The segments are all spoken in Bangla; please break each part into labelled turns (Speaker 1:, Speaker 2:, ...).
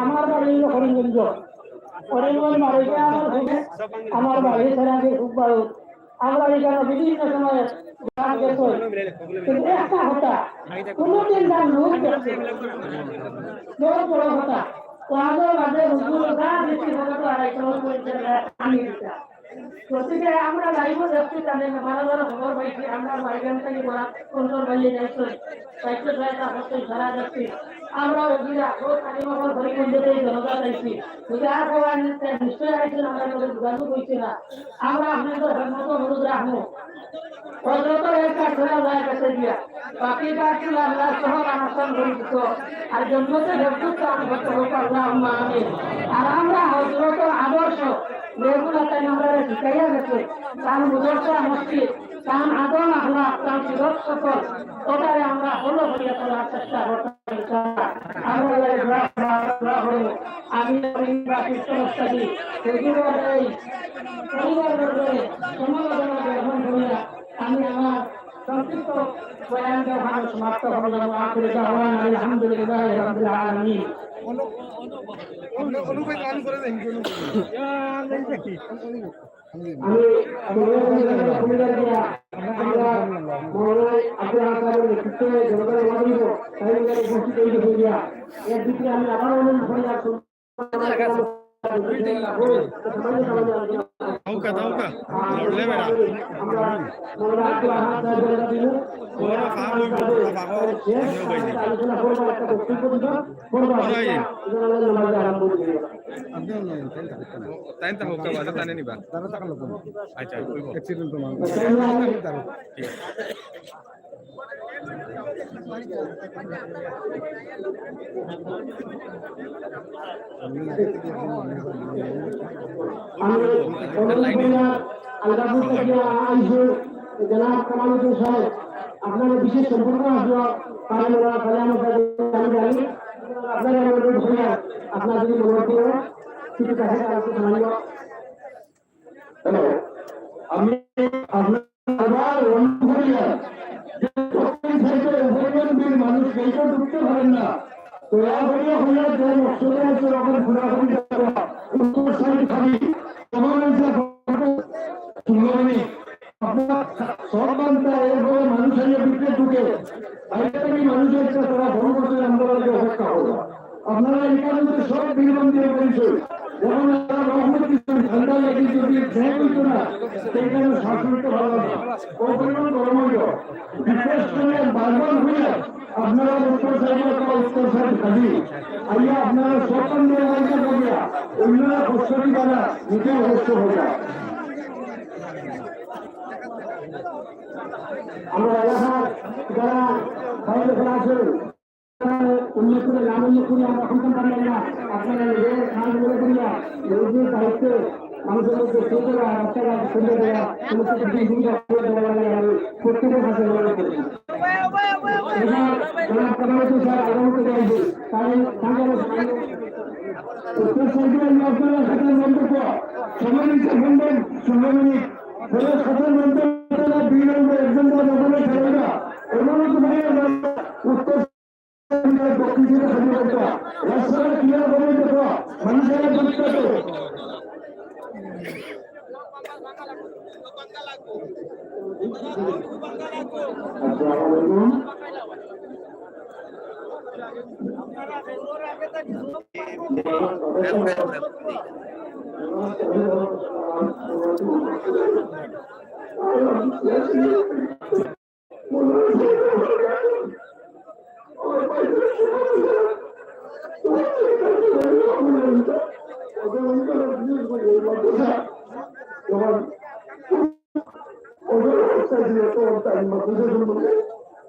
Speaker 1: আমার বাড়ি হরিগঞ্জ হরিগঞ্জ মারিকে আমার বাড়ি সেরাকে খুব ভালো আমরা এখানে বিভিন্ন সময়ে একটা হতা কোনদিন তার লোক বড় হতা গতিকে আমরা লাইভ দেখছি জানেন ভালো ভালো খবর পাইছি আমরা মাইগ্রেন থেকে বলা সুন্দর বাইয়ে যাইছো সাইকেল ড্রাইভার হচ্ছে সারা যাচ্ছি আমরা ওদিকে আগো কালিমাবার হরিগঞ্জতে জনতা যাইছি যদি আর সবাই নিশ্চয় আইছেন আমরা যোগাযোগ হয়েছে না আমরা আপনাদের মতো অনুরোধ রাখবো হজরত একটা খোলা যায় কাছে দিয়া বাকি বাকি আল্লাহ সহ আনাসান করে দিত আর জন্মতে ভক্ত আমি ভক্ত হোক আল্লাহ আমিন আর আমরা হজরত আদর্শ রেগুলার টাইম আমরা শিখাইয়া গেছে তার মুদর্শা মসজিদ তার আদম আখলাক তার সিরত সকল ওটারে আমরা ফলো করিয়া তোলার চেষ্টা করতাম আমরা আমি কৃষ্ণস্থানী সেগুলোর এই পরিবারের সমালোচনা গ্রহণ করিয়া আমি আমার সংক্ষিপ্ত বয়ানকে ভালো সমাপ্ত করলাম আলহামদুলিল্লাহ রাব্বিল আলামিন আপনার বিশেষ সম্পর্ক আপনার যদি মনে করো কিছু কাছে আমি মানুষ সেইটা ঢুকতে পারেন না মানুষের ভিতরে ঢুকে মানুষের আন্দোলনকে অপেক্ষা হলো আপনারা এখানে সব বীরবন্দির পরিচয় যখন ঠান্ডা লেগে যদি হইতো না সেইখানে শাসনটা ভালো না পরিমাণ গরম হইল বিশেষ করে বারবার হইলে আপনারা উত্তর সাইড উত্তর সাইড খাবি আইয়া আপনারা সকল নিয়ে করিয়া অন্যরা প্রস্তুতি দ্বারা নিজে অবশ্য হয়ে যায় আমরা এলাকার যারা বাইরে আছেন উল্লেখ করে নাম উল্লেখ করি আমরা সন্তান পারি না আপনারা নিজের খান বলে করিয়া নিজের দায়িত্বে মানুষের মধ্যে চলতে দেওয়া রাস্তাঘাট সুন্দর দেওয়া সমস্ত প্রত্যেকের কাছে অনুরোধ করি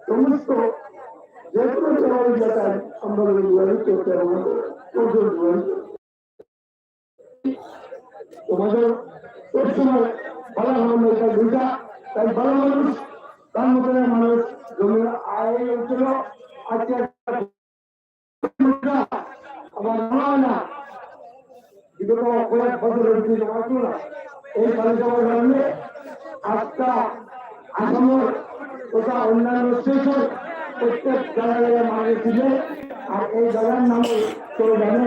Speaker 1: সমস্ত যে কোনো এলাকায় আমরা তোমাদের সবসময় ভালো দুইটা তাই ভালো মানুষ তার মতন মানুষ জমির আয় অঞ্চল আজকে আবার নয় না বিগত কয়েক বছরের এই কার্যক্রমের কারণে আজকা আসামের তথা অন্যান্য স্টেশন
Speaker 2: প্রত্যেক জায়গায় মারা গেছিল। আর এই জায়গার নামে কেউ জানে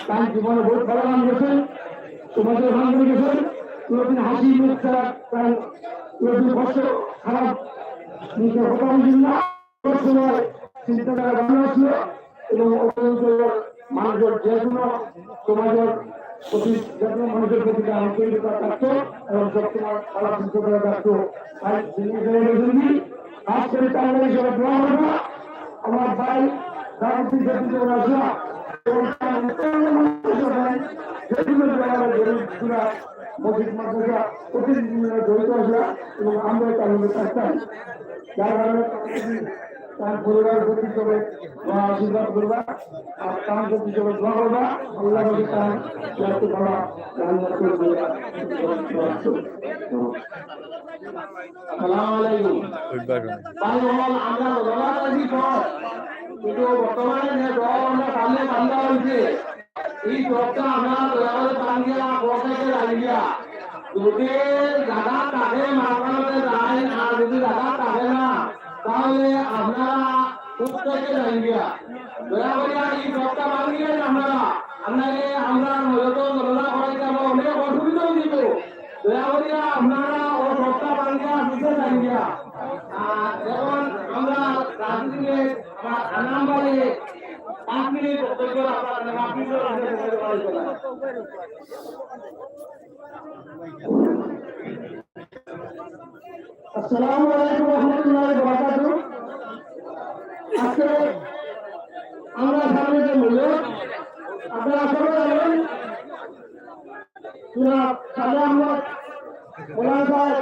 Speaker 2: তার জীবনে বহুত ভালো নাম গেছেন, সমাজের ভালো করে গেছেন, কোনোদিন হাসি মুখ ছাড়া তার কোনোদিন কষ্ট খারাপ নিজের কথা বলছেন না। সময় চিন্তাধারা ভালো ছিল এবং মানুষের যে কোনো সমাজের প্রতি যে কোনো মানুষের প্রতি আন্তরিকতা থাকতো এবং সবসময় খারাপ চিন্তাধারা থাকতো। তাই কাজ করে তার হিসেবে দোয়া করবো আমার ভাই রাজনীতি জাতীয় রাজা এবং মসজিদ মাদ্রাসা প্রতিদিন জড়িত আসা এবং আমরা তার মধ্যে থাকতাম, যার কারণে তার পরিবারের প্রতি হিসেবে আশীর্বাদ করবা আর তার প্রতি হিসেবে দোয়া করবা। আল্লাহ তার যাতে করা রান্না করবে। কিন্তু বর্তমানে যে দল আমরা সামনে বান্ধা হয়েছে এই দলটা আমরা বাঙ্গিয়া বসাইতে লাগিয়া যদি জায়গা তাকে মারাতে যায় আর যদি জায়গা তাকে না তাহলে আপনারা প্রত্যেকে লাগিয়া দয়া করিয়া এই দলটা বাঙ্গিয়ে আপনারা আপনাকে আমরা মূলত গণনা করাইতে আমরা অনেক অসুবিধাও দিব। দয়া করিয়া আপনারা ও দলটা বাঙ্গিয়া দিতে লাগিয়া আর যখন আমরা রাজনীতিকে আমার আনামবাড়ি 5 মিনিট বক্তব্য আপনারা আসসালামু আলাইকুম ওয়া রাহমাতুল্লাহি ওয়া বারাকাতুহু। আজকে আমরা সামনে যে মূল্য আপনারা সবাই জানেন সালে আমরা বলার পর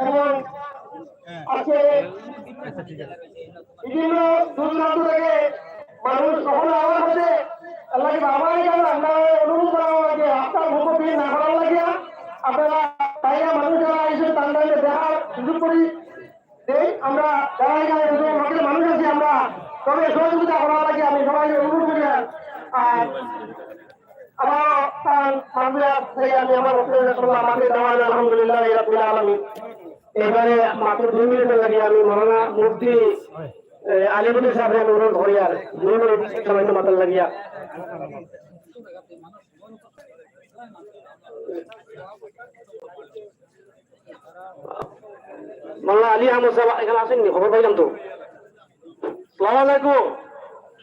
Speaker 2: এবং আজকে বিভিন্ন দূর দূরান্ত থেকে মানুষ কখনো আমার কাছে আল্লাহকে বাবাই গেল আমরা অনুভব করা লাগে আপনার ভোগ দিয়ে না করার লাগে আপনারা তাইরা মানুষ যারা এসে তাদের দেখার সুযোগ করি দেই আমরা যারা এখানে লোকের মানুষ আছি আমরা তবে সহযোগিতা করা লাগে আমি সবাইকে অনুরোধ করি। আর আমার আমি আমার আমাকে দেওয়ান আলহামদুলিল্লাহ রাব্বিল আলামিন। এবারে মাত্র 2 মিনিটের লাগে আমি মৌলানা মুফতি আলিমুদ্দিন সাহেবের অনুরোধ করি আর 2 মিনিট সামান্য মাতাল লাগিয়া মৌলানা আলী আহমদ সাহেব এখানে আসেননি, খবর পাইলাম তো। আসসালামু আলাইকুম।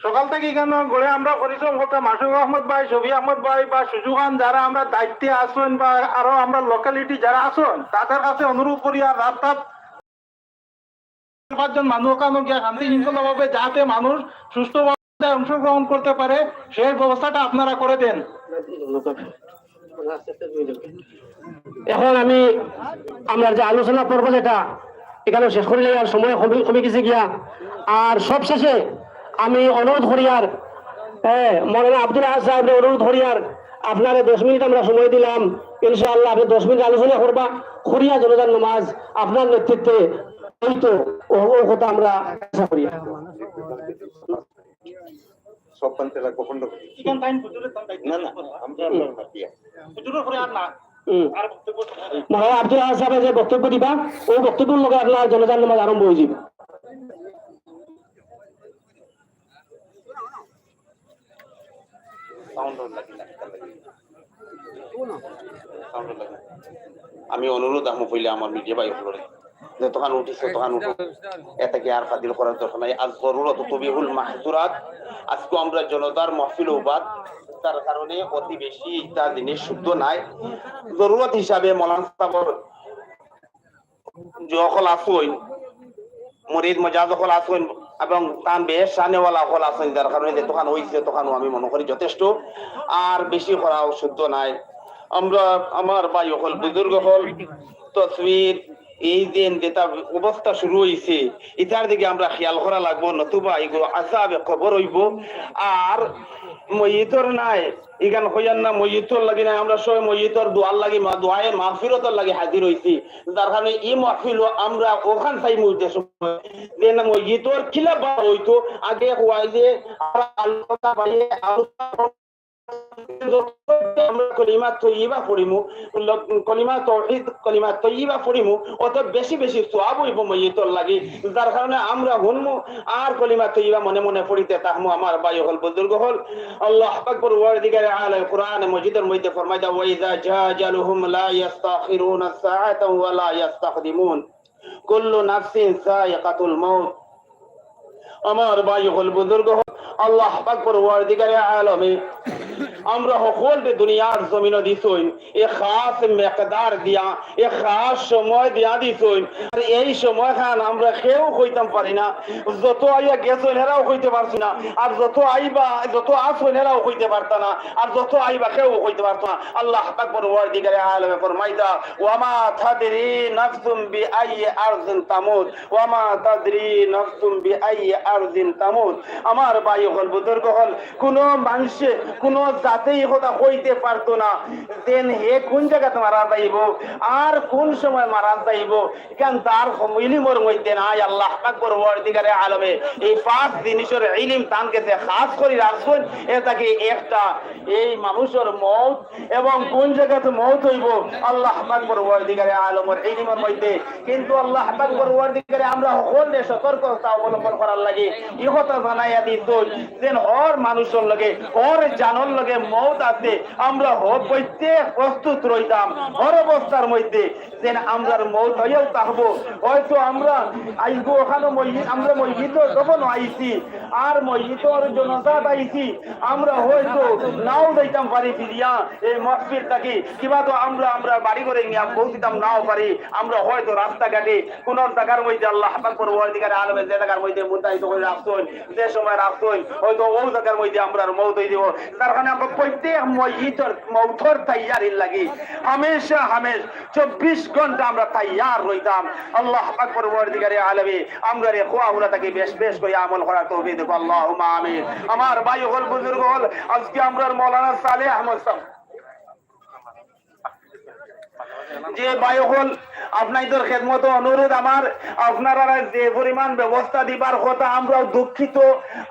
Speaker 2: সকাল থেকে এখানে গড়ে আমরা পরিশ্রম করতাম মাসুক আহমদ ভাই, শফি আহমদ ভাই বা সুজু খান যারা আমরা দায়িত্বে আসেন বা আরো আমরা লোকালিটি যারা আসেন তাদের কাছে অনুরোধ করি আর রাস্তা 5 জন মানুষ ওখানে গিয়ে শান্তি শৃঙ্খলা ভাবে যাতে মানুষ সুস্থভাবে অংশগ্রহণ করতে পারে সেই ব্যবস্থাটা আপনারা করে দেন। এখন আমরা যে আলোচনা পর্ব যেটা এখানে শেষ করে আর সময় কমে গেছে গিয়া আর সব শেষে আমি অনুরোধ করি আর মৌলানা আব্দুল আহাদ সাহেব অনুরোধ করি আর আপনারা 10 মিনিট আমরা সময় দিলাম, ইনশাআল্লাহ আপনি 10 মিনিট আলোচনা করবা করিয়া জনতার নামাজ আপনার নেতৃত্বে হয়তো ও কথা আমরা আশা করি। মৌলানা আব্দুল আহাদ সাহেব যে বক্তব্য দিবা ওই বক্তব্যের লগে আপনার জনতার নামাজ আরম্ভ হয়ে যাবে।
Speaker 3: আমি অনুরোধ আহম হইলে আমার মিডিয়া ভাই হল যে তখন উঠিছে তখন উঠো এটাকে আর ফাদিল করার দরকার নাই। আজ জরুরত তবিহুল মাহজুরাত। আজকে আমরা জনতার মাহফিল ওবাদ তার কারণে অতি বেশি এটা জিনিস শুদ্ধ নাই। জরুরত হিসাবে মৌলানা সাহেব যখন আসুন মুরিদ মজাজ যখন আসুন এবং তার বেশ সানেওয়ালা হল আছেন যার কারণে তখন হয়েছে তখন আমি মনে করি যথেষ্ট আর বেশি করাও শুদ্ধ নাই। আমরা আমার ভাই হল বুজুর্গ হল তসবির এই যে যেটা অবস্থা শুরু হয়েছে এটার দিকে আমরা খেয়াল করা লাগবো, নতুবা এগুলো আযাবে কবর হইব। আর মইয়িতর নাই এখান হইয়ান না, মইয়িতর লাগি না, আমরা সবাই মইয়িতর দোয়ার লাগি দোয়ায়ে মাগফিরাতর লাগি হাজির হইছি। যার কারণে এই মাহফিল আমরা ওখান চাই উদ্দেশ্য যে না মইয়িতর খিলাফ হইতো আগে হওয়ায় যে আমরা আলোচনা বাইরে আলোচনা আমরা কলিমা তৈয়বা পড়িমু, কলিমা তাওহীদ কলিমা তৈয়বা পড়িমু, অত বেশি বেশি সওয়াব হইব মইয়িতর লাগি। যার কারণে আমরা হুনমু আর কলিমা তৈয়বা মনে মনে পড়িতে তাহমু। আমার ভাই হল বুজুর্গ হল আল্লাহ পাক পরওয়ারদিগারে আলাম কোরআন মজিদের মধ্যে ফরমাইতা ওয়া ইযা জাজালুহুম লা ইস্তাখিরুনা সাআতান ওয়া লা ইস্তাকদিমুন কুল্লু নাফসিন সাইকাতুল মাউত। আমার ভাই হল বুজুর্গ হল আল্লাহ পাক পরওয়ারদিগারে আলামে আমরা সকলকে দুনিয়ার জমিন দিছইন এ খাস মেকদার দিয়া এ খাস সময় দিয়া দিছইন। আর এই সময় খান আমরা কেউ কইতাম পারি না, যত আইয়া গেছইন এরাও কইতে পারছি না, আর যত আইবা যত আসইন এরাও কইতে পারতা না, আর যত আইবা কেউ কইতে পারত না। আল্লাহ পাক পরওয়ারদিগারে আলামে ফরমাইতা ওয়া মা তাদরি নাফসুম বিআইয়ি আরদিন তামুত ওয়া মা তাদরি নাফসুম বিআইয়ি আরদিন তামুত। আমার ভাই হল বুজুর্গ হল কোন মানুষ কোন জাতেই কথা কইতে পারতো না দেন হে কোন জায়গাতে মারা যাইব আর কোন সময় মারা যাইব, কারণ তার ইলমের মধ্যে নাই। আল্লাহ পাক পরওয়ারদিগারে আলমে এই পাঁচ জিনিসের ইলম তান কাছে খাস করে রাখছেন। এটাকে একটা এই মানুষের মওত এবং কোন জায়গাতে মওত হইব আল্লাহ পাক পরওয়ারদিগারে আলমের ইলমের মধ্যে। কিন্তু আল্লাহ পাক পরওয়ারদিগারে আমরা সকলে সতর্কতা অবলম্বন করার লাগে এই কথা জানাইয়া দিছুন যেন হর মানুষের লগে হর জানর লগে মওত আছে, আমরা প্রত্যেক প্রস্তুত রইতাম হর অবস্থার মধ্যে যেন আমরা মওত হইয়াও থাকবো। হয়তো আমরা আইবো ওখানে আমরা মসজিদ যখন আইছি আর মসজিদর জনজাত আইছি, আমরা হয়তো নাও যাইতাম পারি ফিরিয়া এই মাহফিল থাকি, কিবা তো আমরা বাড়ি করে নিয়ে পৌঁছিতাম নাও পারি। আমরা হয়তো রাস্তাঘাটে কোন জায়গার মধ্যে আল্লাহ পাক পরওয়ারদিগারে আলমে যে জায়গার মধ্যে মুতাহিদ করে রাখছেন যে সময় রাখছেন হয়তো ওই জায়গার মধ্যে আমরা মওত হয়ে দিব। তার কারণে আমরা প্রত্যেক মওতর তৈয়ারি লাগি হামেশা 24 ঘন্টা আমরা তৈয়ার রইতাম। আল্লাহ পাক পরওয়ারদিগারে আলমে আমরা রে খোয়াগুলা তাকে বেশ বেশ করে আমল করার তৌফিক দেব, আল্লাহুম্মা আমিন। আমার ভাই হল বুজুর্গ হল আজকে আমরা মাওলানা সালেহ আহমদ সাহেব যে ভাই হল আপনাদের খেদমত অনুরোধ আমার আপনারা যে পরিমাণ ব্যবস্থা দিবার কথা আমরাও দুঃখিত,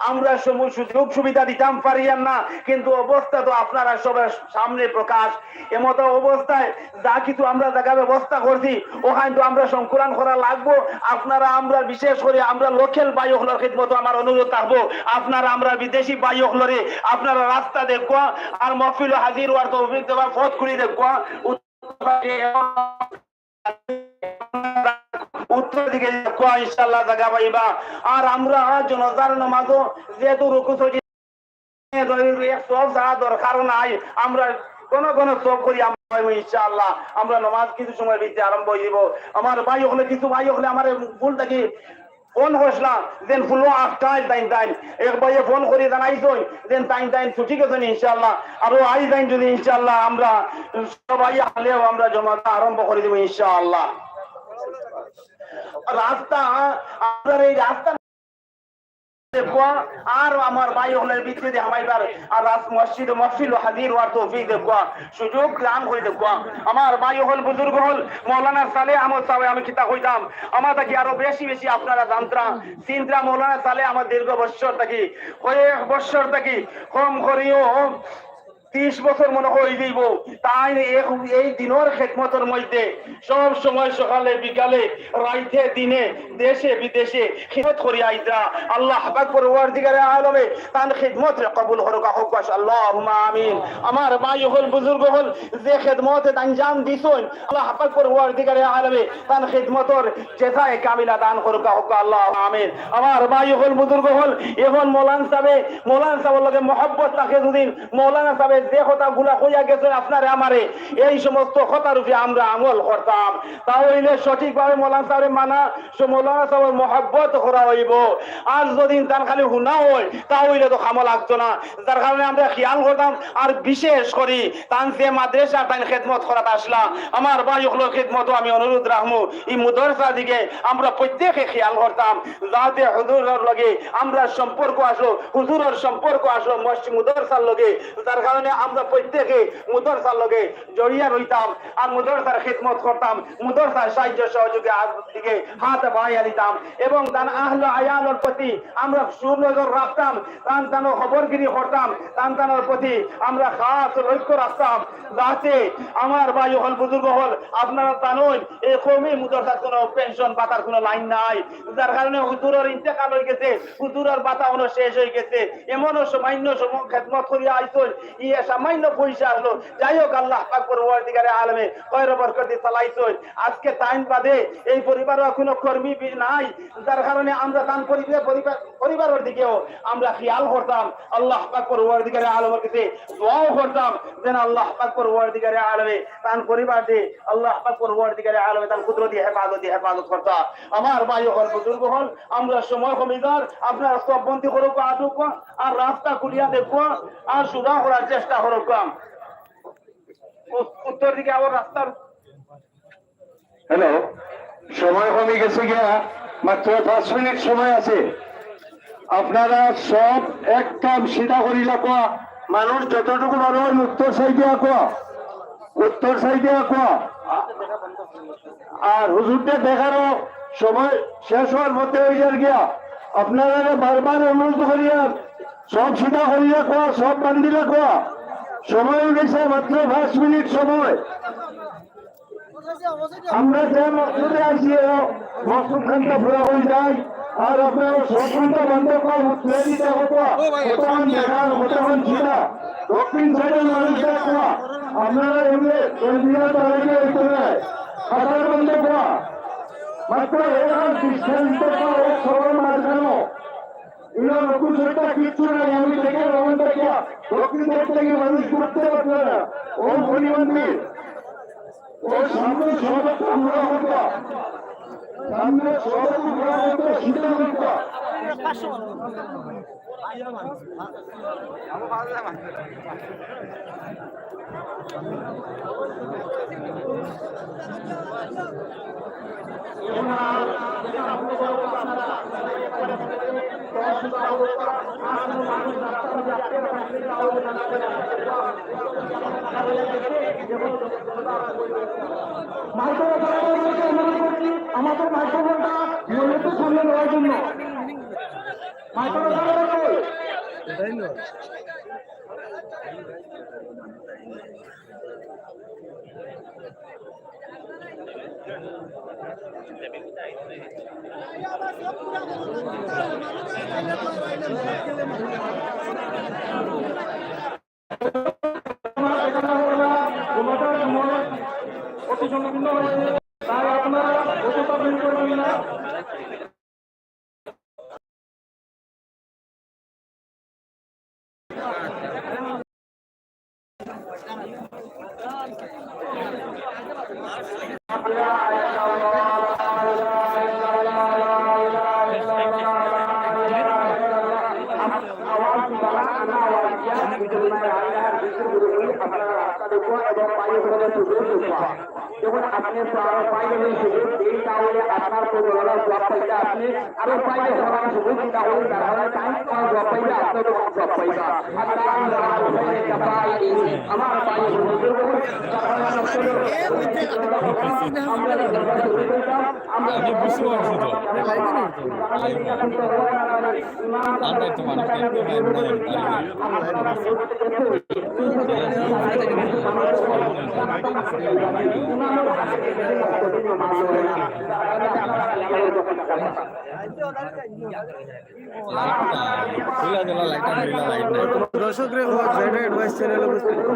Speaker 3: আমরা সুযোগ সুবিধা দিতাম পারি না, কিন্তু অবস্থা তো আপনারা সবার সামনে প্রকাশ। এমত অবস্থায় যা কিছু আমরা জায়গা ব্যবস্থা করছি ওখানে তো আমরা সংকুলন করা লাগবো। আপনারা আমরা বিশেষ করে আমরা লোকাল বায়ুকলর খেদমত আমার অনুরোধ থাকবো, আপনারা আমরা বিদেশি বায়ুকলরে আপনারা রাস্তা দেখবা আর মহফিল হাজির হওয়ার তৌফিক দেওয়ার পথ খুলে দেখবা উত্তর দিকে ইনশাআল্লাহ জায়গা পাইবা। আর আমরা জনতার নামাজও যেহেতু রুকু দরকার নাই, আমরা কোন কোন সব করি ইনশাআল্লাহ আমরা নামাজ কিছু সময় দিতে আরম্ভ হইব। আমার ভাই হলে কিছু ভাই হলে আমার ভুল থাকি ফোন করছিলাম যেন ফুলো 8টায় টাইম এক ভাইয়ে ফোন করে জানাইছই যেন টাইম ছুটি গেছেন ইনশাআল্লাহ আরো আই যাই যদি ইনশাআল্লাহ আমরা সবাই হলেও আমরা জমাটা আরম্ভ করে দেবো ইনশাআল্লাহ। রাস্তা আপনার এই রাস্তা আর আমার ভাই হলের ভিতরে আমাইবার আর মসজিদ মহফিল হাজির হওয়ার তৌফিক দেখবা সুযোগ দান করে দেখবা। আমার ভাই হল বুজুর্গ হল মাওলানা সালেহ আহমদ সাহেব আমি কিতা কইতাম আমার থাকি আরো বেশি বেশি আপনারা জানতরা চিন্তা মাওলানা সালেহ আমার দীর্ঘ বছর থাকি কয়েক বছর থাকি কম করিও 30 বছর মনে হয়ে যাইব। তাই এই দিনের খেদমতের মধ্যে সব সময় সকালে বিকালে রাইতে দিনে দেশে বিদেশে খিদমত করি আইতা। আল্লাহ পাক পরওয়ারদিগারে আলমে তার খিদমত কবুল করুক আল্লাহুম্মা আমিন। আমার ভাই হল বুজুর্গ হল যে খেদমত আঞ্জাম দিছুন আল্লাহ পাক পরওয়ারদিগারে আলমে তার খিদমতর জাযায়ে কামিলা দান করুক আল্লাহুম্মা আমিন। আমার ভাই হল বুজুর্গ হল এখন মৌলানা সাহেব লগে মহব্বত রাখে যদি মৌলানা সাহেব যে কথাগুলা কইয়া গেছে আপনারে আমারে এই সমস্ত কথার উপরে আমরা আমল করতাম, তাহলে সঠিকভাবে মৌলানা সাহেবের মানা মৌলানা সাহেবের মহব্বত করা হইব। আর যদি তার খালি হুনা হয় তাহলে তো কামো লাগতো না, যার কারণে আমরা খেয়াল করতাম। আর বিশেষ করি তান যে মাদ্রাসা তাই খেদমত করাতে আসলাম, আমার ভাইগুলোর খেদমত আমি অনুরোধ রাখবো এই মাদ্রাসা দিকে আমরা প্রত্যেকে খেয়াল করতাম, যাতে হুজুরের লগে আমরা সম্পর্ক আসো, হুজুরের সম্পর্ক আসো মসজিদ মাদ্রাসার লগে। তার কারণে আমরা প্রত্যেকে মাদ্রাসার লগে জড়িয়ে রইতাম আর মাদ্রাসার খেদমত করতাম, মাদ্রাসার সাহায্য সহযোগে দিকে হাত বাড়াইয়া দিতাম এবং তার আহলে আয়ালের প্রতি আমরা সুনজর রাখতাম, তান খবরগিরি করতাম, তানের প্রতি আমরা খাস লক্ষ্য রাখতাম, যাতে আমার ভাই হল বুজুর্গ হল আপনারা জানেন এই কমি মাদ্রাসার কোনো পেনশন পাতার কোনো লাইন নাই, যার কারণে হুজুরের ইন্তেকাল হয়ে গেছে, হুজুরের পাতা হলো শেষ হয়ে গেছে। এমনও সামান্য খেদমত করিয়া আইসল ইয়ে সামান্য পয়সা আসলো, যাই হোক আল্লাহ পাক পরওয়ারদিগারে আলমে খয়র বরকত দিয়ে চালাইছল। আজকে টাইম বাদে এই পরিবারের কোনো কর্মী নাই, যার কারণে আমরা তান পরিবারের দিকেও আমরা খেয়াল করতাম, আল্লাহ পাক পরওয়ারদিগারে আলমের কাছে দোয়াও করতাম যেন আল্লাহ পাক পরওয়ারদিগারে আলমে তান পরিবার দিয়ে আল্লাহ পাক পরওয়ারদিগারে আলমে তান কুদরতি হেফাজত করতা। আমার ভাই হল বুজুর্গ হল আমরা সময় কমিদার আপনার সব বন্দি করুক আটুক আর রাস্তা খুলিয়া দেখবো আর সুদা করার চেষ্টা করুক। উত্তর দিকে আবার রাস্তার
Speaker 2: হ্যালো, সময় কমে গেছে গিয়া, মাত্র 5 মিনিট সময় আছে। আপনারা সব এক কাম সিধা করিলা কোয়া, মানুষ যতটুকু মানুষ উত্তর সাইডে কোয়া, উত্তর সাইডে কোয়া। আর হুজুরটা দেখারও সময় শেষ হওয়ার মধ্যে হয়ে যার গিয়া, আপনারা বারবার অনুরোধ করিয়া সব সিধা করিয়া কোয়া, সব বান্ধিলে কোয়া। সময় হয়ে গেছে মাত্র 5 মিনিট সময়। আমরা যে মকসুদে আসি মকসুদ খানটা পুরা হয়ে যায়। আর আপনারা সবখানটা বন্ধ করে দিতে হতো, কতক্ষণ দেখান কতক্ষণ ছিলা দক্ষিণ সাইডের মানুষের কোয়া। আপনারা এমনি খাতার বন্ধ কোয়া, মাত্র ডিস্টেন্স সবার মাঝখানো নতুন সেটা কিচ্ছু নাই। আমি দেখে রমন থেকে দক্ষিণ সাইড থেকে মানুষ করতে পারবে না। ও মণিমন্দির ও সামনে সব আমরা হতো, সামনে সব আমরা হতো, শীতে হতো। আমাদের মাইক্রোফোনটা নিয়মিত সামনে নেওয়ার জন্য তাই আপনারা করবেন না। যখন আপনি পাইলে সুযোগ দিই তাহলে আপনার প্রযোজনার জব পাইলে আপনি আরো পাইলে হওয়ার সুযোগ দিই তাহলে তার টাইম জব পাইলে আপনার জব পাইবা। আমার পাইলে আমরা
Speaker 4: দর্শক রে অ্যাডভাইস চ্যানেল ভিডিও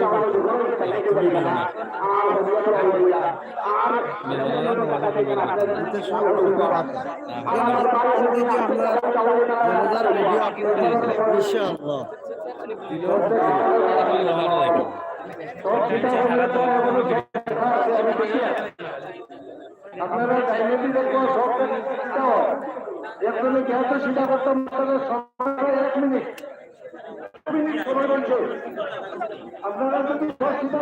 Speaker 4: আপলোড হয়েছে ইনশাআল্লাহ
Speaker 2: আপনারা ডাইরেক্টলি দেখবো সব একজনে গ্যাস সিধা করতাম এক মিনিট সময় বলছে আপনারা যদি সব সিধা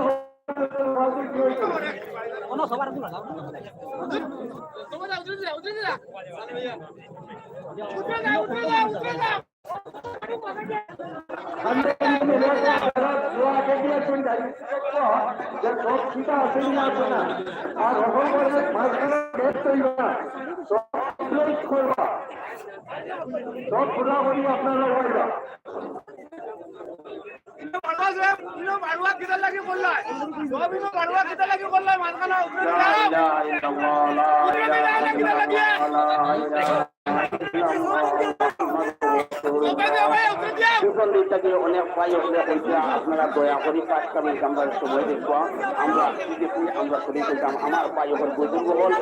Speaker 2: সব খোলা করি আপনারা অনেক ভাই আপনারা দয়া করি কাজটা আমরা সময় দেখবো আমরা আমরা শরীর করতাম আমার ভাই ওপর বুজুর্গ হল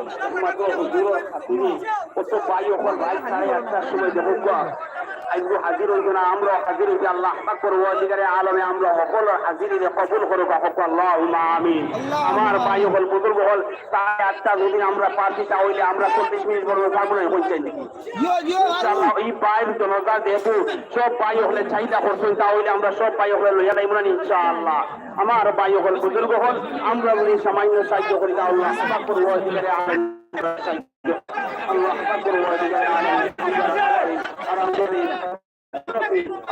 Speaker 2: কত ভাই ওপর ভাই 8:30টার সময় দেখবো আজকে হাজির হইব না আমরা হাজির হইতে আল্লাহ পাক করব অধিকারে আলমে আমরা সকল হাজিরিরে কবুল করব আল্লাহুম্মা আমিন আমার ভাই হল বুজুর্গ হল 8:30টা যদি আমরা পারছি তাহলে আমরা 40 মিনিট বড় সামনে হইছে নাকি ইনশাআল্লাহ এই বাইর জনতা দেখো সব ভাই হলে চাইদা করছেন তাহলে আমরা সব ভাই হলে লইয়া যাইব না ইনশাআল্লাহ আমার ভাই হল বুজুর্গ হল আমরা যদি সামান্য সাহায্য করি তাহলে আল্লাহ পাক করব অধিকারে আলমে আল্লাহ পাক করব অধিকারে আলমে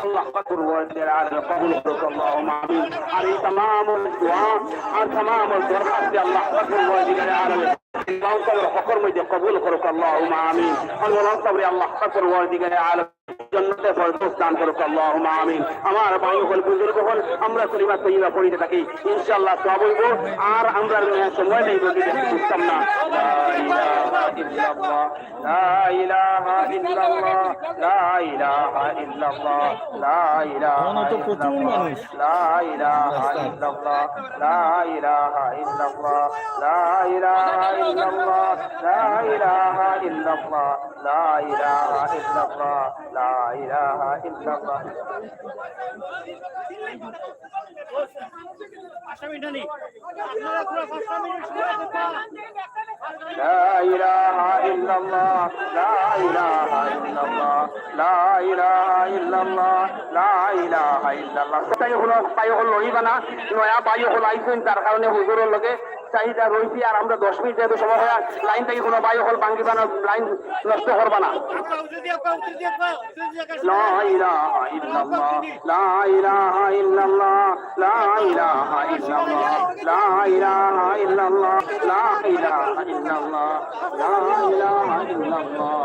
Speaker 2: الله أكبر والجلال قبول اللهم آمين علي تمام الدعاء تمام الدعاء الله أكبر والجلال اللهم صبر حكر مجد قبول خلق اللهم آمين اللهم صبر الله أكبر والجلال জন্নতে ফরদৌস দান করুক আল্লাহুম্মা আমিন আমার ভাই হল বুজুর্গ হল আমরা কলিমা তৈয়বা পড়িতে থাকি ইনশাআল্লাহ সওয়াব হইব আর আমরা সময় নেই বলি বুঝতাম না লা ইলাহা ইল্লাল্লাহ লা ইলাহা ইল্লাল্লাহ লা ইলাহা ইল্লাল্লাহ লা ইলাহা ইল্লাল্লাহ লা ইলাহা ইল্লাল্লাহ লা ইলাহা ইল্লাল্লাহ লা ইলাহা ইল্লাল্লাহ লা ইলাহা ইল্লাল্লাহ لا إله إلا الله لا إله إلا الله لا إله إلا الله لا إله إلا الله لا إله إلا الله তাই হলো পাই হলো ইবানা নয়া পাই হলো আইছেন তার কারণে হুজুরের লগে চাহিদা রইছি আর আমরা 10 মিনিট যেহেতু সময় হয় লাইন থেকে কোনো বাই হল ভাঙিবা না লাইন নষ্ট করবা না লা ইলাহা ইল্লাল্লাহ লা ইলাহা ইল্লাল্লাহ লা ইলাহা ইল্লাল্লাহ লা ইলাহা ইল্লাল্লাহ লা ইলাহা ইল্লাল্লাহ লা ইলাহা ইল্লাল্লাহ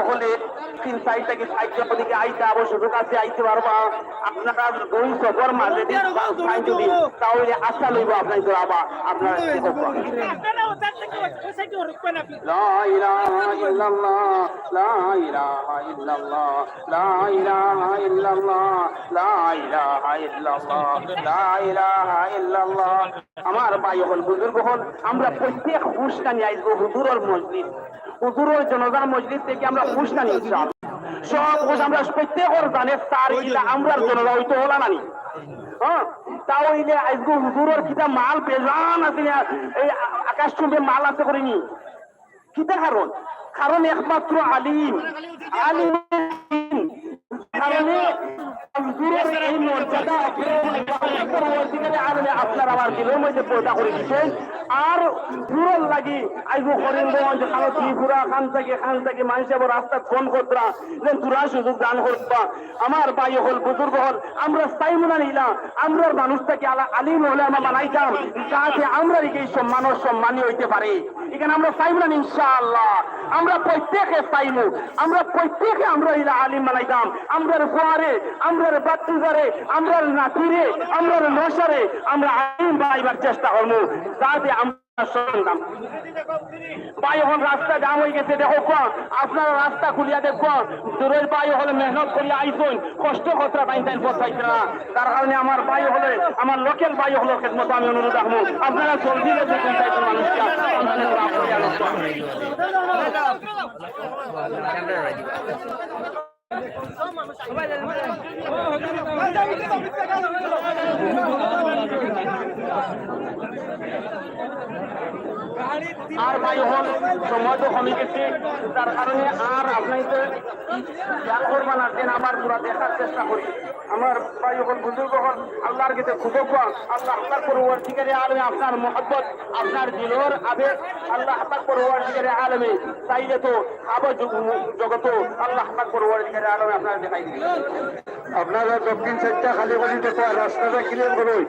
Speaker 2: হলে 3-4 থেকে 5 দিকে আইতে অবশ্যই কাছে আইতে পারবা আপনারা দুই সফর মাঝে যদি তাহলে আশা লইব আপনার আবার আপনারা লা ইলাহা ইল্লাল্লাহ লা ইলাহা ইল্লাল্লাহ লা ইলাহা ইল্লাল্লাহ লা ইলাহা ইল্লাল্লাহ লা ইলাহা ইল্লাল্লাহ আমার ভাই হল বুজুর্গ হল আমরা প্রত্যেক হুশকানি আইবো হুজুরের মজলিস হুজুরের জনতার মজলিস থেকে আমরা হুশকানি ইনশাআল্লাহ সব হুশ আমরা প্রত্যেকের জানে তার ইলা আমরার জনতা হইতো হলা নানি হ্যাঁ তাহলে আজকে হুজুরের কিতা মাল বেজান আছে এই আকাশ চুম্বে মাল আছে করিনি কিতা কারণ কারণ একমাত্র আলিম আলিম কারণে হুজুরের এই মর্যাদা আপনার আমার দিলের মধ্যে পয়দা করে দিচ্ছেন আর হুজুরের লাগি আইবো করিমগঞ্জ খালো ত্রিপুরা খান থেকে মানুষের রাস্তা ফোন করতরা যে তুরা সুযোগ দান করবা আমার ভাই হল বুজুর্গ হল আমরা স্থায়ী মনে নিলাম আমরার মানুষটাকে আলিম হলে আমরা বানাইতাম যাতে আমরা এই সম্মানী হইতে পারে এখানে আমরা চাইব না ইনশাআল্লাহ আমরা প্রত্যেকে চাইব আমরা প্রত্যেকে আমরা ইলা আলিম বানাইতাম আমরার ফুয়ারে আমরার বাচ্চারে আমরার নাতিরে আমরার নশারে আমরা আলিম বানাইবার চেষ্টা করবো যাতে
Speaker 5: ভাই এখন রাস্তা জাম হয়ে গেছে দেখো কোন আপনারা রাস্তা খুলিয়া দেখো দূরের ভাই হলে মেহনত করিয়া আইসুন কষ্ট খতরা টাইম টাইম পথ পাইছে না তার কারণে আমার ভাই হলে আমার লোকাল ভাই হলো খেদমত আমি অনুরোধ রাখবো আপনারা জলদি দেখুন চাইছেন মানুষকে আর ভাই হল সময় তো কমে গেছে তার কারণে আর আপনাকে করবেন আর দিন আমার পুরা দেখার চেষ্টা করি আমার ভাই হল বুজুর্গ হল আল্লাহর কাছে খুব আল্লাহ আল্লাহ করুয়ার ঠিকারে আলমে আপনার মোহাব্বত আপনার দিলর আবেগ আল্লাহ আল্লাহ করুয়ার ঠিকারে আলমে চাইলে তো আবার জগত আল্লাহ আল্লাহ করুয়ার ঠিকারে আলমে আপনার দেখাই দিবে
Speaker 2: আপনারা দক্ষিণ সাইডটা খালি করে দেখো রাস্তাটা ক্লিয়ার করুন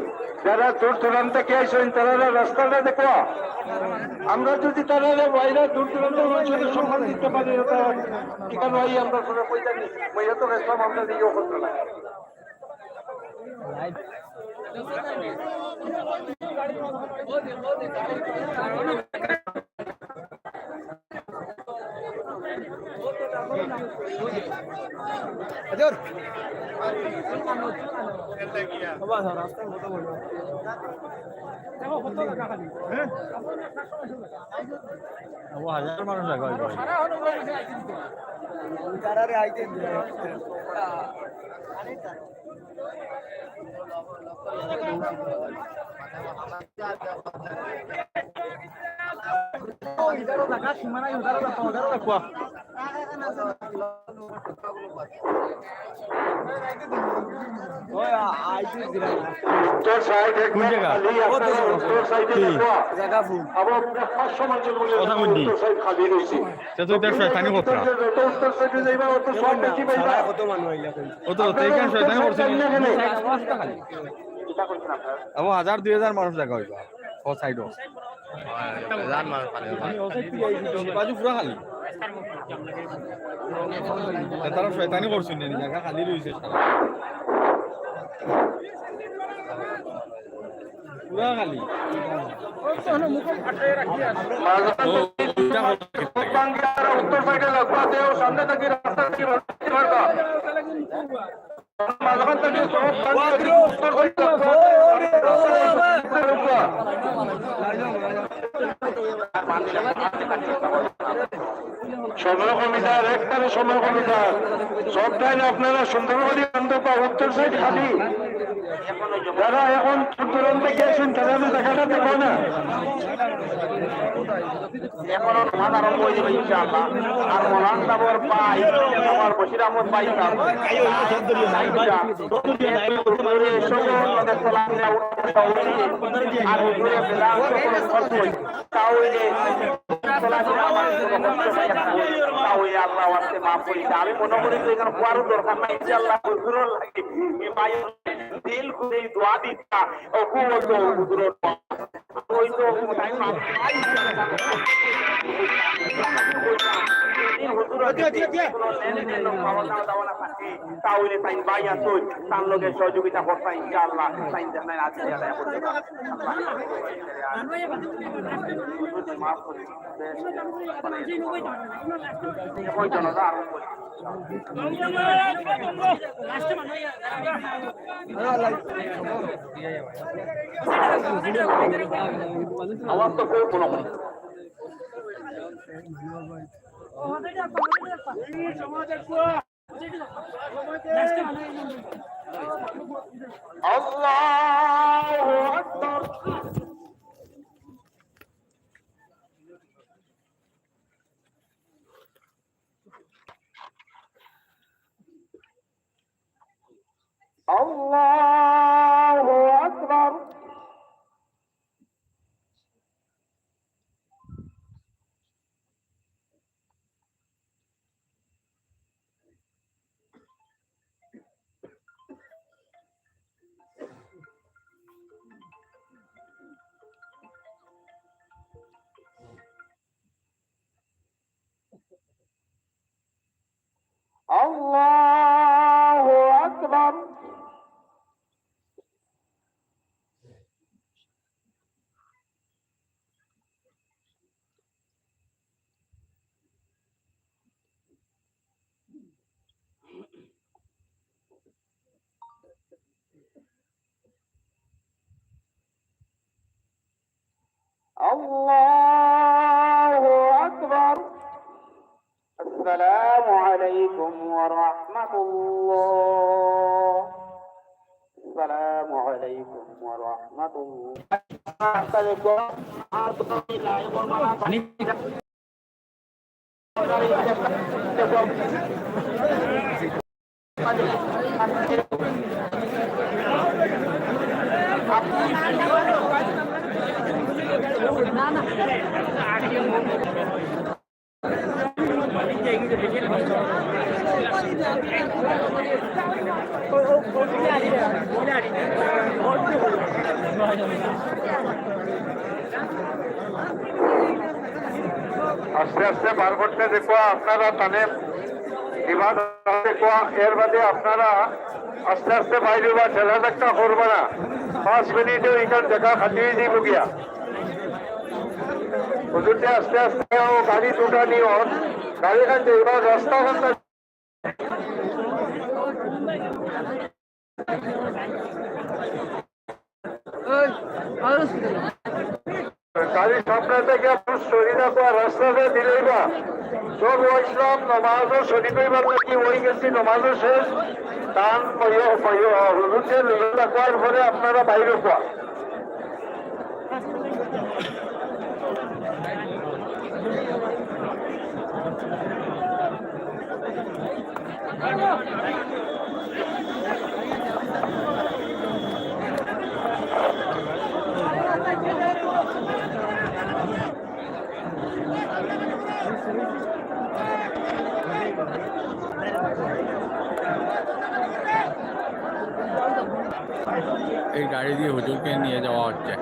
Speaker 2: যারা দূর দূরান্ত থেকে আইসেন তারা রাস্তাটা দেখো আমরা যদি তারা বাইরে দূর দূরান্তের মানুষের সম্মান দিতে পারি ঠিকানা হয় আমরা পয়সা তো রেস্তাম আমরা দিয়েও করতে না
Speaker 4: হাজার মানুষ লাগবে
Speaker 2: তোর সাইড
Speaker 4: কোন জায়গা?
Speaker 2: তোর সাইডে
Speaker 4: জায়গা ফুল
Speaker 2: আবার 500 মানুষের বলে
Speaker 4: কথা বলছি।
Speaker 2: তোর সাইড খালি রয়েছে
Speaker 4: তো তুই তার শয়তানি করছ
Speaker 2: তোর সাইডে যাইবা অত সব বেশি পাইবা
Speaker 4: কত মানুষ হইলা ও তো তেইখান শয়তানি করছ আবো 1000-2000 মানুষ লাগা হইবা ও সাইডও জান মানুষ খালি আমি ও সাইড থেকে আইছি বাজু পুরা খালি তারা শয়তানি করছেন নি জায়গা খালি রইছে পুরা খালি
Speaker 2: উত্তর সাইডে লাগবা দেও সামনে থেকে রাস্তা থেকে রাস্তা মাঝখান থেকে সব উত্তর সাইডে সময় কমিটার একটারে সময় কমিটার সবটাই আপনারা সুন্দর করে অন্তত উত্তর সাইড খালি যারা এখন দূরান্ত গিয়েছেন তারা দেখাটা দেখো না
Speaker 5: এখনো নামাজ আরম্ভ হয়ে যাবে ইনশাআল্লাহ আর মৌলানা সাহেবের ভাই আমার বশির আহমদ ভাই সাহেব আর হুজুরে বেলাল সকল তাহলে আল্লাহ ওয়াস্তে মাফ করিতে আমি মনে করি তো এখানে কোয়ারও দরকার নাই ইনশাআল্লাহ হুজুরের লাগে এই ভাই দিল করে দোয়া দিতা ও কুমত হুজুরের ওই তো টাইম তাহলে তাই ভাই আসুন তার লোকের সহযোগিতা করতে ইনশাআল্লাহ তাই জানাই আছে মাফ করি ওই জনতা আরম্ভ করি আমার তো কেউ কোনো আল্লাহু আকবার আল্লাহু আকবার আল্লাহু আকবার রাহমাতুল্লাহ। আসসালামু আলাইকুম ওয়া আস্তে আস্তে বার করতে দেখো আপনারা টানে বিভাগ দেখো এর বাদে আপনারা আস্তে আস্তে বাইরে বা ঠেলা ধাক্কা করবে না 5 মিনিটে এখান দেখা খাটিয়ে দিব গিয়া হুজুরতে আস্তে আস্তে গাড়ি দুটা নিয়ে গাড়ি খানতে এবার রাস্তা খানতে গাড়ি সামনে থেকে শরীরা কোয়া রাস্তাতে দিলেইবা সব ইসলাম নমাজও শরীফের কি ওই গেছি নমাজও শেষ দান হুজুরকে লইলা কোয়ার পরে আপনারা বাইরে কোয়া
Speaker 4: এই গাড়ি দিয়ে হুজুরকে নিয়ে যাওয়া হচ্ছে।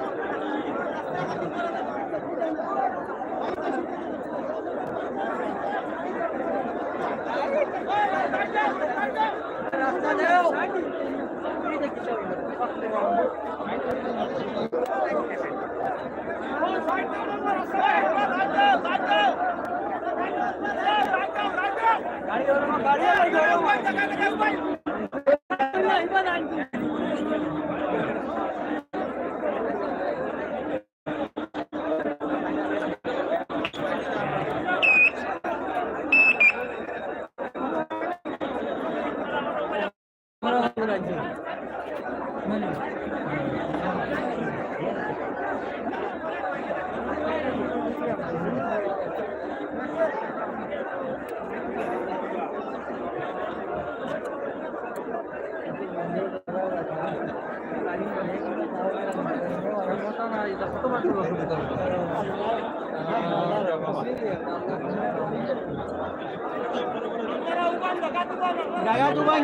Speaker 1: জায়গা তুমান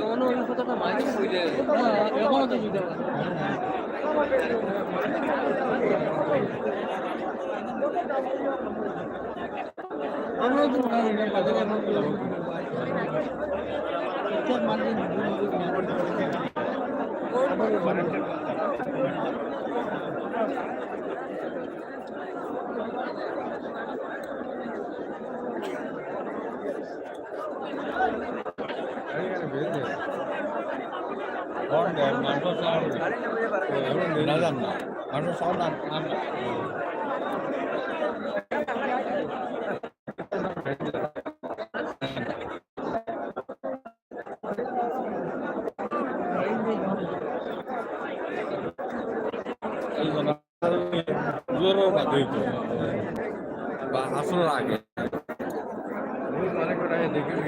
Speaker 1: এখনো ওই কথাটা মাইনে বুঝে এখনো তো বুঝতে আমরা তো আসলে আগে দেখে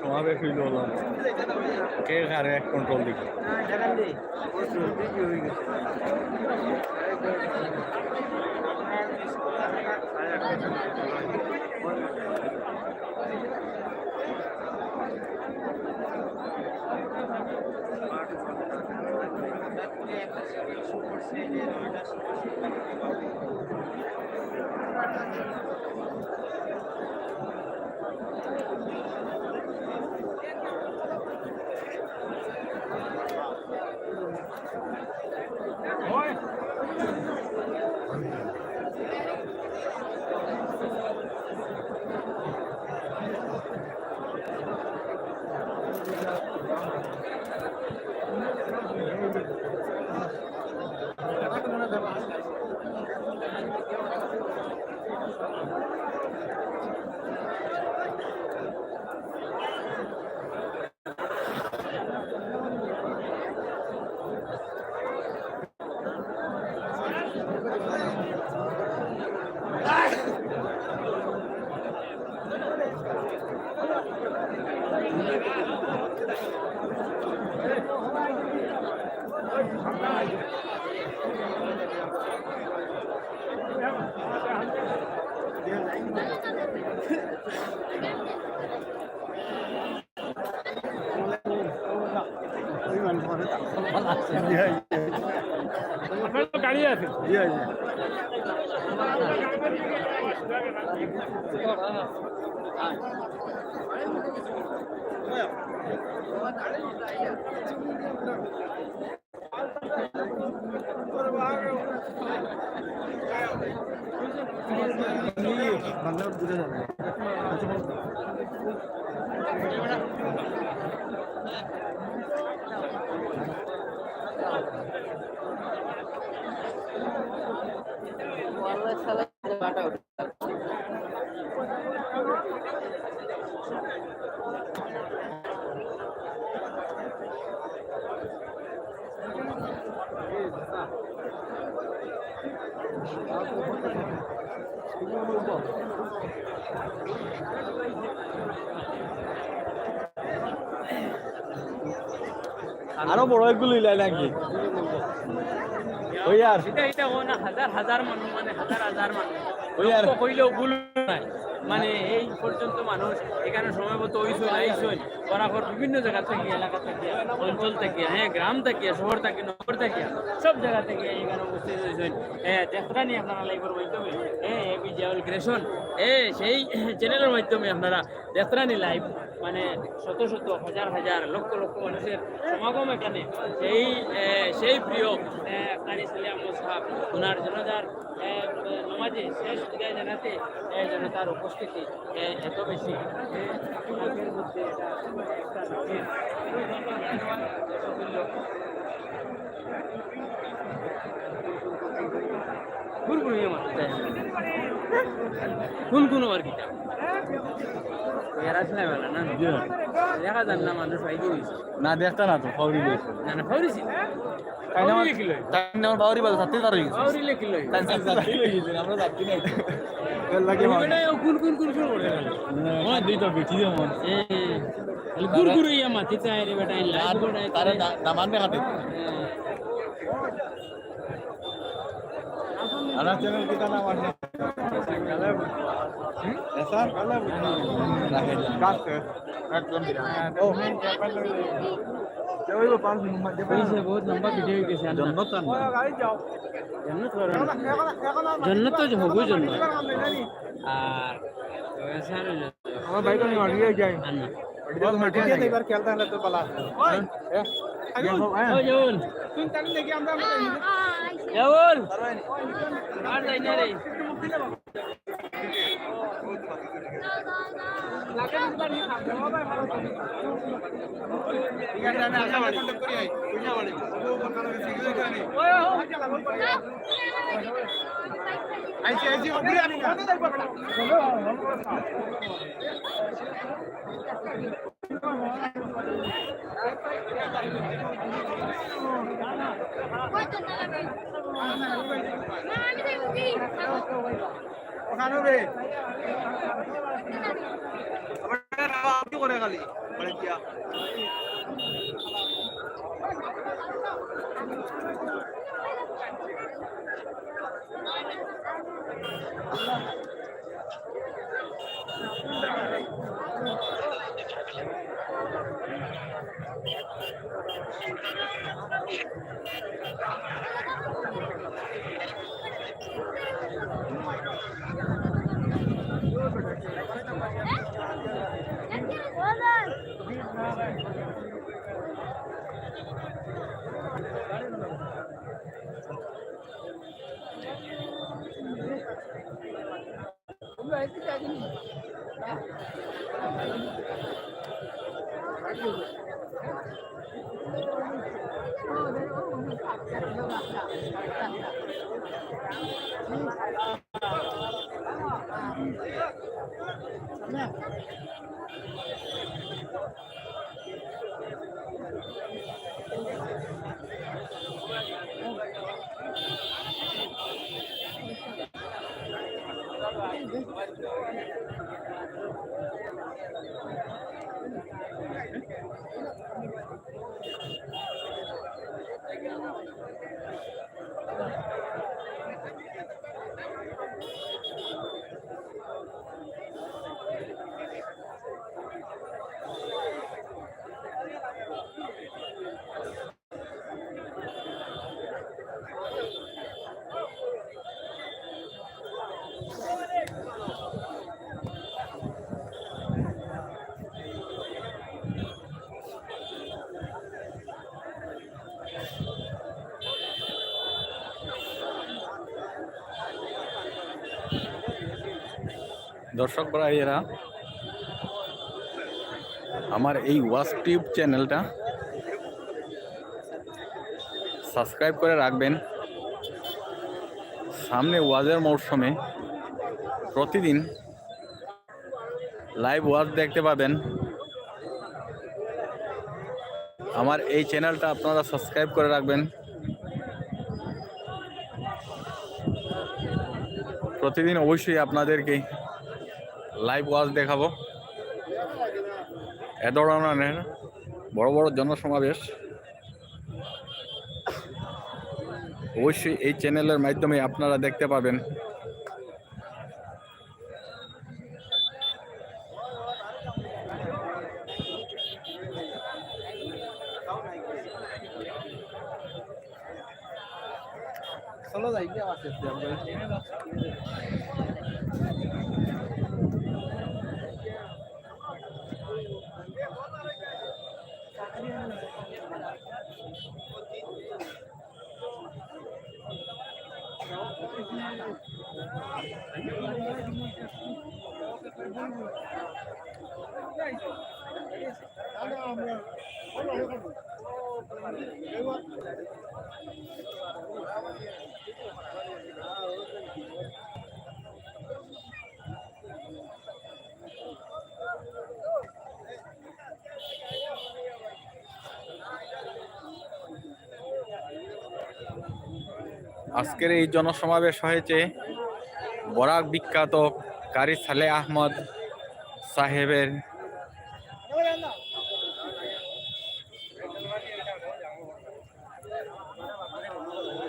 Speaker 4: সমাবেশ হইল কে কারে কন্ট্রোল দিকে গাড়ি আছে আরো বড় এগুলো ইলাই নাকি ওই আর
Speaker 6: এটা ও না হাজার হাজার মানুষ মানে হাজার হাজার মানুষ
Speaker 4: ওই আর
Speaker 6: তো কইলেও ভুল নাই মানে এই পর্যন্ত মানুষ এখানে সময়মতো ওইসই আইসই বরাবর বিভিন্ন জায়গা থেকে এলাকা থেকে অঞ্চল থেকে হ্যাঁ গ্রাম থেকে শহর থেকে নগর থেকে সব জায়গা থেকে এখানে উপস্থিত হয়েছেন হ্যাঁ যাত্রা নিয়ে আপনারা লাইভের মাধ্যমে হ্যাঁ বিজয়াল ক্রেশন সেই চ্যানেলের মাধ্যমে আপনারা যাত্রা নিয়ে লাইভ মানে শত শত হাজার হাজার লক্ষ লক্ষ মানুষের সমাগম এখানে সেই প্রিয় কারি সালিয়া সাহেব ওনার জনতার নমাজে শেষ বিদায় জানাতে জনতার উপস্থিতি এত বেশি আগের মধ্যে এটা কোন আর কি এরাছিলাম না দেখা যান না মানুষ পাইকে হয়েছে
Speaker 4: না দেখতা না তো ফাউরি দিয়েছে
Speaker 6: না না ফাউরিছি
Speaker 4: ফাউরি বাজে সাথে তার হয়ে গেছে
Speaker 6: ফাউরি লেখিল
Speaker 4: আমরা যাচ্ছি না লাগে
Speaker 6: কোন করে
Speaker 4: হয় দুই তো বেশি দিয়ে মন
Speaker 6: গুরগুরু ইয়া মাতি চাই রে বেটা লাইভ
Speaker 4: তারে দামান মে খাতে আনা চ্যানেল কি নাম আছে ऐसा काट एकदम ओ जब वो 5 मिनट
Speaker 6: से बहुत लंबा वीडियो के साथ
Speaker 4: जन्नत गाड़ी जाओ
Speaker 6: जन्नत तो होगो जन्नत আর ऐसा
Speaker 4: আমার বাইক নিয়ে গাড়ি যাই
Speaker 6: আন্না
Speaker 4: बहुत मटिया एक बार खेलता है तो पला ओए
Speaker 6: ওই জুন
Speaker 4: तुम तक लेके আমরা
Speaker 6: জুন আর যাই না রে
Speaker 4: করে খালি দর্শক ভাইয়েরা আমার এই ওয়াচ টিউব চ্যানেলটা সাবস্ক্রাইব করে রাখবেন। সামনে ওয়াজের মৌসুমে প্রতিদিন লাইভ ওয়াজ দেখতে পাবেন। আমার এই চ্যানেলটা আপনারা সাবস্ক্রাইব করে রাখবেন। প্রতিদিন অবশ্যই আপনাদেরকে লাইভ ওয়াজ দেখাবো। এ ধরনের বড় বড় জনসমাবেশ অবশ্যই এই চ্যানেলের মাধ্যমে আপনারা দেখতে পাবেন। আজকের এই জনসমাবেশ হয়েছে বরাক বিখ্যাত কারি সালেহ আহমদ সাহেবের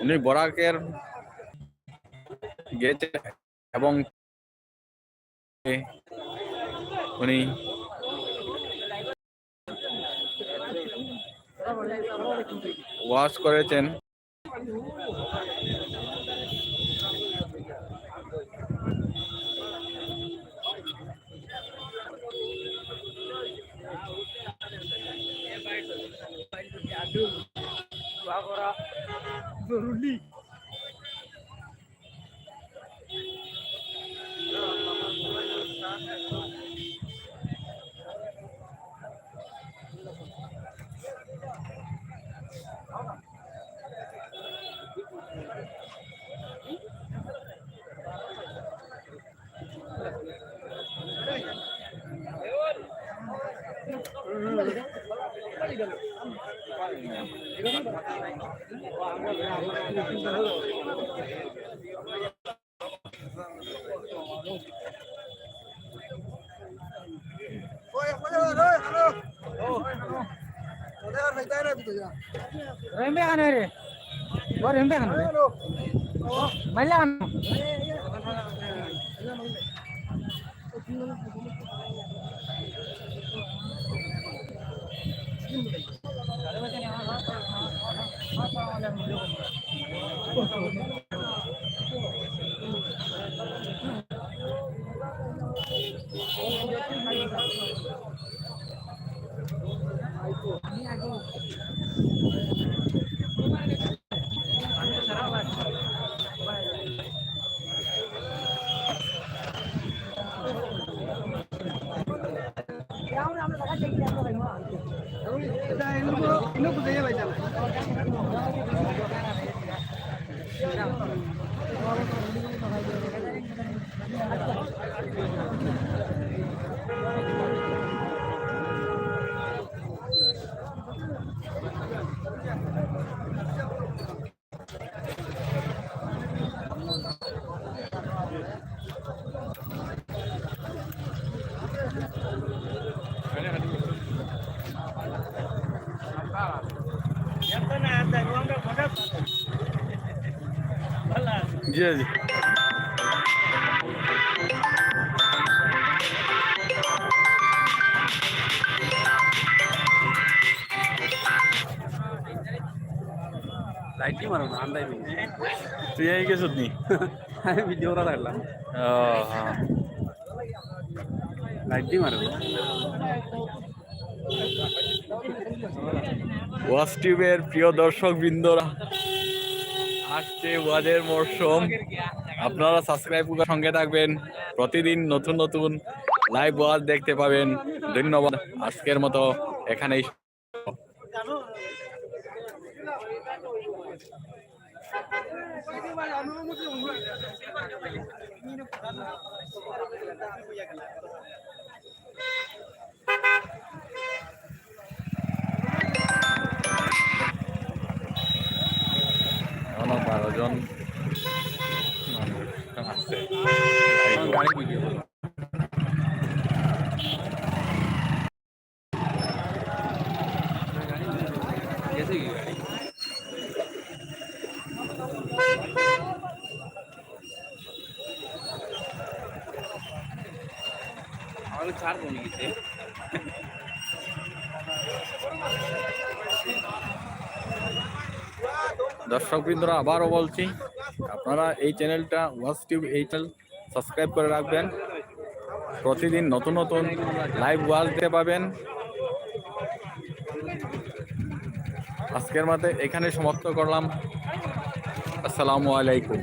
Speaker 4: উনি বরাকের গেছে এবং উনি ওয়াজ করেছেন। জি জি
Speaker 6: লাইটই মারো না আন্দাই
Speaker 4: তুই এই গেছ নি
Speaker 6: আমি ভিডিওটা দেখলাম লাইটই মারো
Speaker 4: ওয়াজ টিউবের প্রিয় দর্শক বৃন্দরা, আসছে ওয়াজের মরশুম। আপনারা সাবস্ক্রাইব করে সঙ্গে থাকবেন, প্রতিদিন নতুন নতুন লাইভ ওয়াজ দেখতে পাবেন। ধন্যবাদ। আজকের মতো এখানেই। আসছে
Speaker 6: এখন গাড়ি ভিডিও গেছে কি গাড়ি আমাকে ছাড়বো নি গেছে
Speaker 4: দর্শকবৃন্দরা আবারও বলছি, আপনারা এই চ্যানেলটা ওয়াচ টিউব এই চ্যানেল সাবস্ক্রাইব করে রাখবেন। প্রতিদিন নতুন নতুন লাইভ ওয়াচ দিতে পাবেন। আজকের মতে এখানে সমাপ্ত করলাম। আসসালামু আলাইকুম।